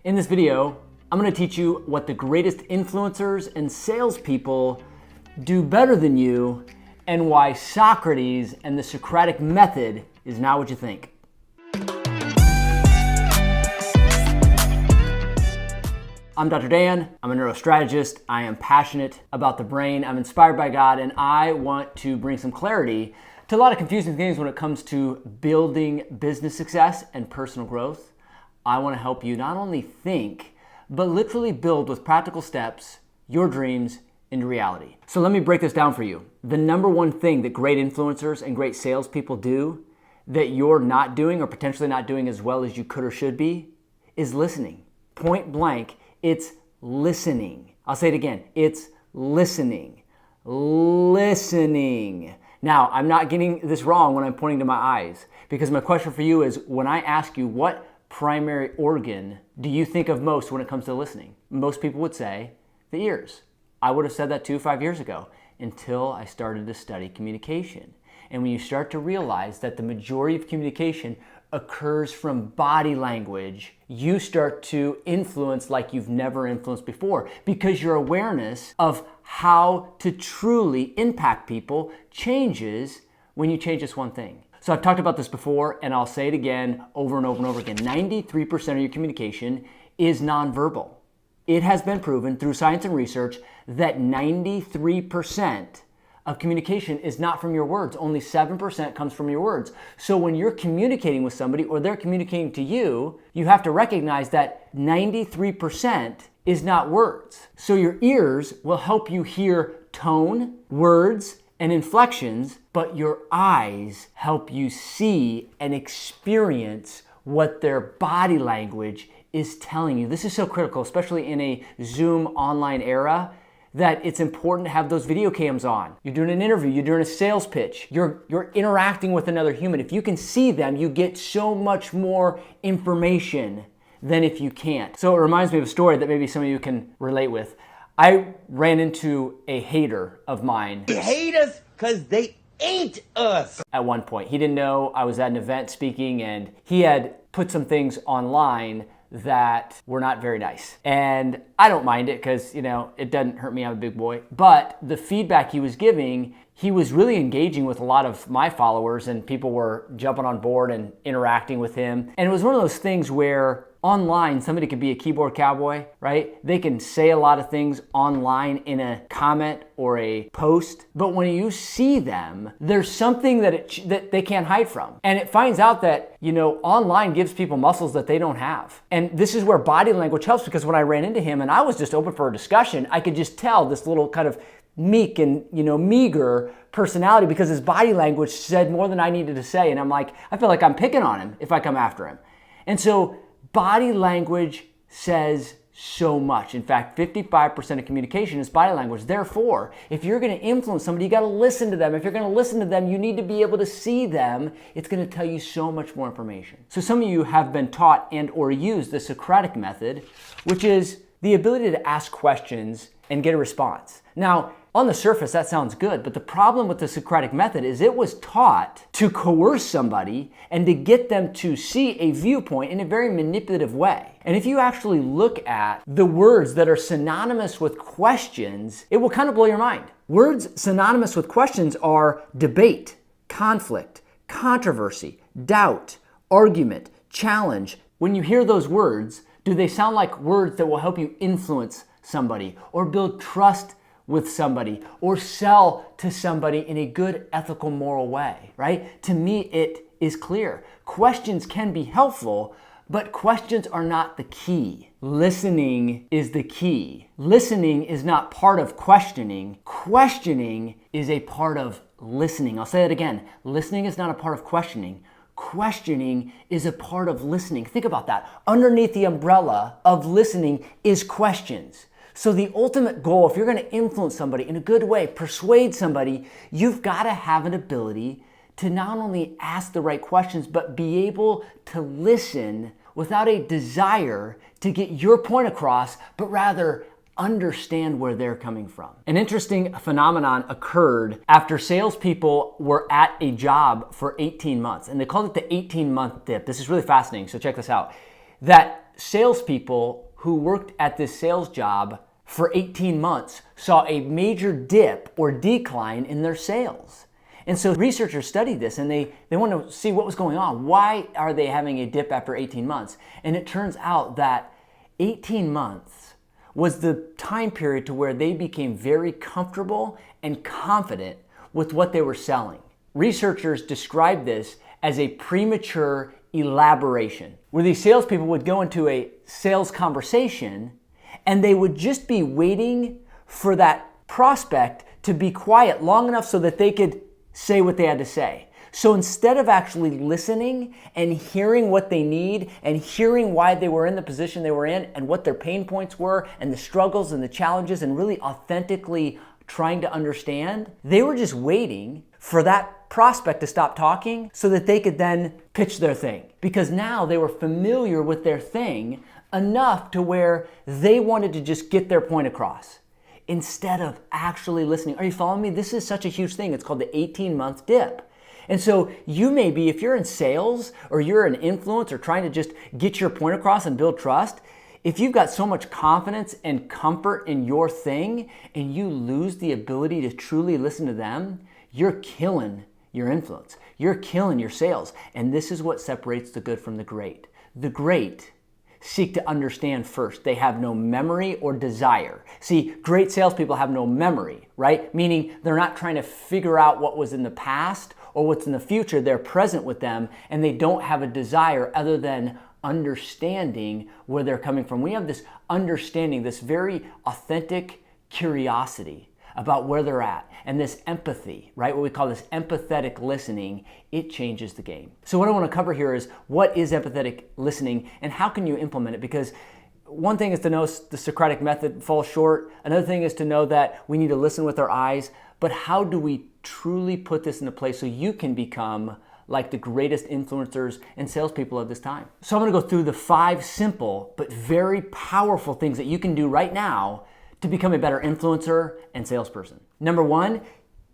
In this video, I'm going to teach you what the greatest influencers and salespeople do better than you and why Socrates and the Socratic Method is not what you think. I'm Dr. Dan. I'm a neurostrategist. I am passionate about the brain. I'm inspired by God, and I want to bring some clarity to a lot of confusing things when it comes to building business success and personal growth. I want to help you not only think, but literally build with practical steps your dreams into reality. So let me break this down for you. The number one thing that great influencers and great salespeople do that you're not doing or potentially not doing as well as you could or should be is listening. Point blank, it's listening. I'll say it again. It's listening. Listening. Now, I'm not getting this wrong when I'm pointing to my eyes, because my question for you is, when I ask you what primary organ do you think of most when it comes to listening? Most people would say the ears. I would have said that too 5 years ago until I started to study communication. And when you start to realize that the majority of communication occurs from body language, you start to influence like you've never influenced before, because your awareness of how to truly impact people changes when you change this one thing. So I've talked about this before, and I'll say it again over and over and over again. 93% of your communication is nonverbal. It has been proven through science and research that 93% of communication is not from your words. Only 7% comes from your words. So when you're communicating with somebody or they're communicating to you, you have to recognize that 93% is not words. So your ears will help you hear tone, words, and inflections, but your eyes help you see and experience what their body language is telling you. This is so critical, especially in a Zoom online era, that it's important to have those video cams on. You're doing an interview, you're doing a sales pitch, you're interacting with another human. If you can see them, you get so much more information than if you can't. So it reminds me of a story that maybe some of you can relate with. I ran into a hater of mine. They hate us because they ain't us. At one point, he didn't know I was at an event speaking, and he had put some things online that were not very nice. And I don't mind it because, it doesn't hurt me. I'm a big boy. But the feedback he was giving, he was really engaging with a lot of my followers, and people were jumping on board and interacting with him. And it was one of those things where online, somebody could be a keyboard cowboy, right? They can say a lot of things online in a comment or a post, but when you see them, there's something that they can't hide from. And it finds out that, online gives people muscles that they don't have. And this is where body language helps, because when I ran into him and I was just open for a discussion, I could just tell this little kind of meek and, meager personality, because his body language said more than I needed to say. And I'm like, I feel like I'm picking on him if I come after him. And so body language says so much. In fact, 55% of communication is body language. Therefore, if you're going to influence somebody, you got to listen to them. If you're going to listen to them, you need to be able to see them. It's going to tell you so much more information. So some of you have been taught and or used the Socratic Method, which is the ability to ask questions and get a response. Now, on the surface, that sounds good, but the problem with the Socratic Method is it was taught to coerce somebody and to get them to see a viewpoint in a very manipulative way. And if you actually look at the words that are synonymous with questions, it will kind of blow your mind. Words synonymous with questions are debate, conflict, controversy, doubt, argument, challenge. When you hear those words, do they sound like words that will help you influence somebody or build trust with somebody or sell to somebody in a good, ethical, moral way, right? To me, it is clear. Questions can be helpful, but questions are not the key. Listening is the key. Listening is not part of questioning. Questioning is a part of listening. I'll say it again. Listening is not a part of questioning. Questioning is a part of listening. Think about that. Underneath the umbrella of listening is questions. So the ultimate goal, if you're going to influence somebody in a good way, persuade somebody, you've got to have an ability to not only ask the right questions, but be able to listen without a desire to get your point across, but rather understand where they're coming from. An interesting phenomenon occurred after salespeople were at a job for 18 months, and they called it the 18-month dip. This is really fascinating, so check this out. That salespeople who worked at this sales job for 18 months saw a major dip or decline in their sales. And so researchers studied this and they wanted to see what was going on. Why are they having a dip after 18 months? And it turns out that 18 months was the time period to where they became very comfortable and confident with what they were selling. Researchers described this as a premature elaboration, where these salespeople would go into a sales conversation and they would just be waiting for that prospect to be quiet long enough so that they could say what they had to say. So instead of actually listening and hearing what they need and hearing why they were in the position they were in and what their pain points were and the struggles and the challenges and really authentically trying to understand, they were just waiting for that prospect to stop talking so that they could then pitch their thing. Because now they were familiar with their thing enough to where they wanted to just get their point across instead of actually listening. Are you following me? This is such a huge thing. It's called the 18-month dip. And so you may be, if you're in sales or you're an influencer trying to just get your point across and build trust, if you've got so much confidence and comfort in your thing and you lose the ability to truly listen to them, you're killing your influence. You're killing your sales. And this is what separates the good from the great. The great seek to understand first. They have no memory or desire. See, great salespeople have no memory, right? Meaning they're not trying to figure out what was in the past or what's in the future. They're present with them and they don't have a desire other than understanding where they're coming from. We have this understanding, this very authentic curiosity about where they're at, and this empathy, right? What we call this empathetic listening, it changes the game. So what I want to cover here is what is empathetic listening and how can you implement it? Because one thing is to know the Socratic Method falls short. Another thing is to know that we need to listen with our eyes, but how do we truly put this into place so you can become like the greatest influencers and salespeople of this time? So I'm going to go through the 5 simple but very powerful things that you can do right now to become a better influencer and salesperson. Number 1,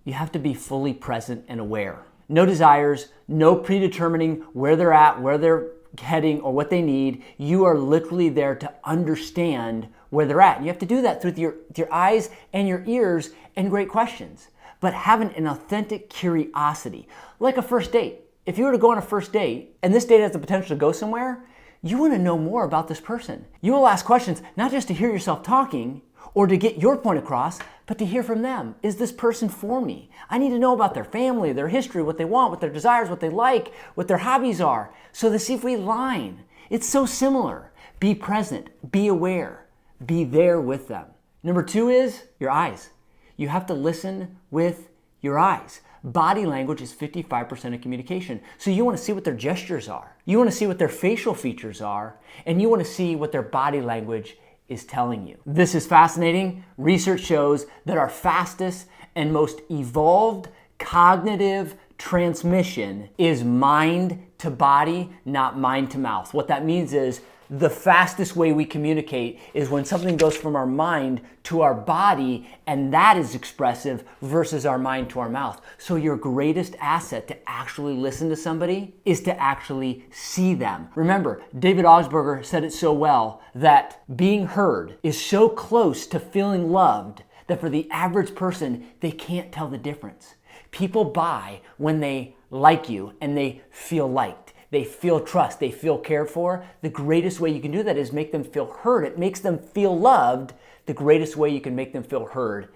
you have to be fully present and aware. No desires, no predetermining where they're at, where they're heading, or what they need. You are literally there to understand where they're at. And you have to do that through your eyes and your ears and great questions. But having an authentic curiosity, like a first date. If you were to go on a first date and this date has the potential to go somewhere, you want to know more about this person. You will ask questions, not just to hear yourself talking or to get your point across, but to hear from them. Is this person for me? I need to know about their family, their history, what they want, what their desires, what they like, what their hobbies are, so to see if we align. It's so similar. Be present, be aware, be there with them. Number 2 is your eyes. You have to listen with your eyes. Body language is 55% of communication. So you want to see what their gestures are. You want to see what their facial features are, and you want to see what their body language is telling you. This is fascinating. Research shows that our fastest and most evolved cognitive transmission is mind to body, not mind to mouth. What that means is the fastest way we communicate is when something goes from our mind to our body, and that is expressive versus our mind to our mouth. So your greatest asset to actually listen to somebody is to actually see them. Remember, David Augsburger said it so well that being heard is so close to feeling loved that for the average person, they can't tell the difference. People buy when they like you and they feel liked. They feel trust, they feel cared for. The greatest way you can do that is make them feel heard. It makes them feel loved. The greatest way you can make them feel heard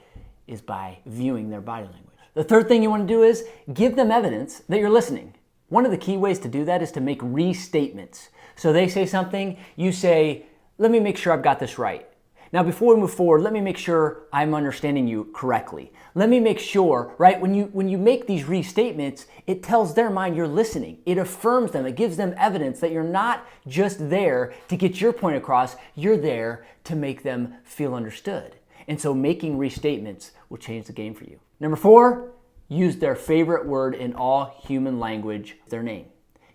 is by viewing their body language. The third thing you want to do is give them evidence that you're listening. One of the key ways to do that is to make restatements. So they say something, you say, let me make sure I've got this right. Now, before we move forward, let me make sure I'm understanding you correctly. Let me make sure, right, when you make these restatements, it tells their mind you're listening. It affirms them. It gives them evidence that you're not just there to get your point across. You're there to make them feel understood. And so making restatements will change the game for you. Number 4, use their favorite word in all human language, their name.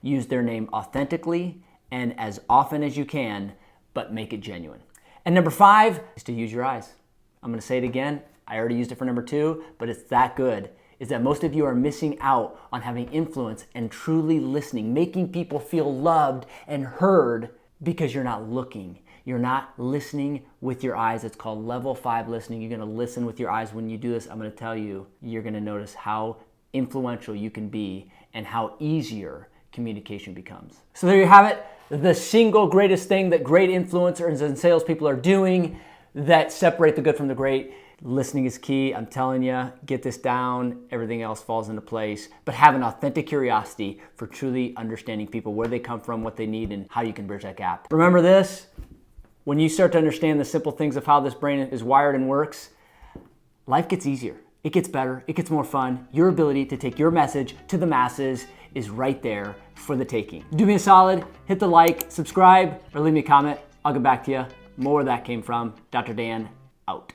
Use their name authentically and as often as you can, but make it genuine. And number 5 is to use your eyes. I'm going to say it again. I already used it for number 2, but it's that good. Is that most of you are missing out on having influence and truly listening, making people feel loved and heard because you're not looking. You're not listening with your eyes. It's called level 5 listening. You're gonna listen with your eyes. When you do this, I'm gonna tell you, you're gonna notice how influential you can be and how easier communication becomes. So there you have it. The single greatest thing that great influencers and salespeople are doing that separate the good from the great. Listening is key. I'm telling you, get this down. Everything else falls into place. But have an authentic curiosity for truly understanding people, where they come from, what they need, and how you can bridge that gap. Remember this, when you start to understand the simple things of how this brain is wired and works, life gets easier. It gets better. It gets more fun. Your ability to take your message to the masses is right there for the taking. Do me a solid, hit the like, subscribe, or leave me a comment. I'll get back to you. More where that came from. Dr. Dan, out.